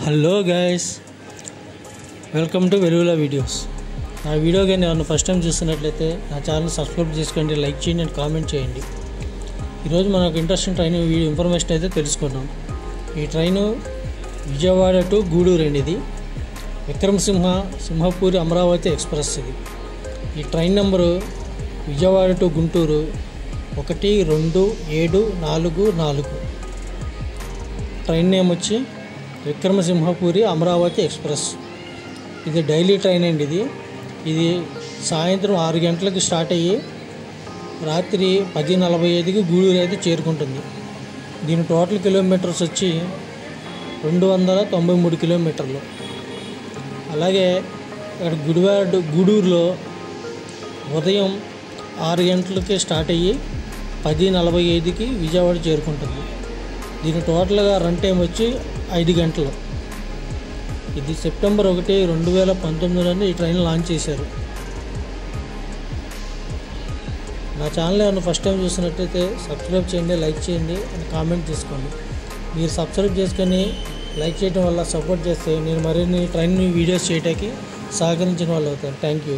Hello guys, welcome to వెలుగుల videos. నా video కానీ ఎవరైనా ఫస్ట్ టైం చూస్తున్నట్లయితే నా ఛానల్ సబ్స్క్రైబ్ చేసుకోండి, లైక్ చేయండి అండ్ కామెంట్ చేయండి. ఈరోజు మనకు ఇంట్రెస్టింగ్ ట్రైన్ ఇన్ఫర్మేషన్ అయితే తెలుసుకుందాం. ఈ ట్రైను విజయవాడ టు గూడూరు అండి. ఇది సింహపూరి అమరావతి ఎక్స్ప్రెస్. ఈ train number Vijayawada to Guntur 12744. Train name వచ్చి సింహపూరి అమరావతి ఎక్స్ప్రెస్. ఇది డైలీ ట్రైన్ అండి. ఇది సాయంత్రం 6 గంటలకు స్టార్ట్ అయ్యి రాత్రి 10:45కి గూడూరు అయితే చేరుకుంటుంది. దీని టోటల్ కిలోమీటర్స్ వచ్చి 293 కిలోమీటర్లు. అలాగే ఇక్కడ గూడూరులో ఉదయం 6 గంటలకి స్టార్ట్ అయ్యి 10:45కి విజయవాడ చేరుకుంటుంది. దీని టోటల్గా రన్ టైం వచ్చి 5 గంటలు. ఇది సెప్టెంబర్ 1, 2019 ఈ ట్రైన్ లాంచ్ చేశారు. నా ఛానల్ ఏమైనా ఫస్ట్ టైం చూసినట్టయితే సబ్స్క్రైబ్ చేయండి, లైక్ చేయండి అండ్ కామెంట్ చేసుకోండి. మీరు సబ్స్క్రైబ్ చేసుకొని లైక్ చేయడం వల్ల సపోర్ట్ చేస్తే నేను మరిన్ని ట్రైన్ వీడియోస్ చేయడానికి సహకరించిన వాళ్ళు అవుతారు. Thank you.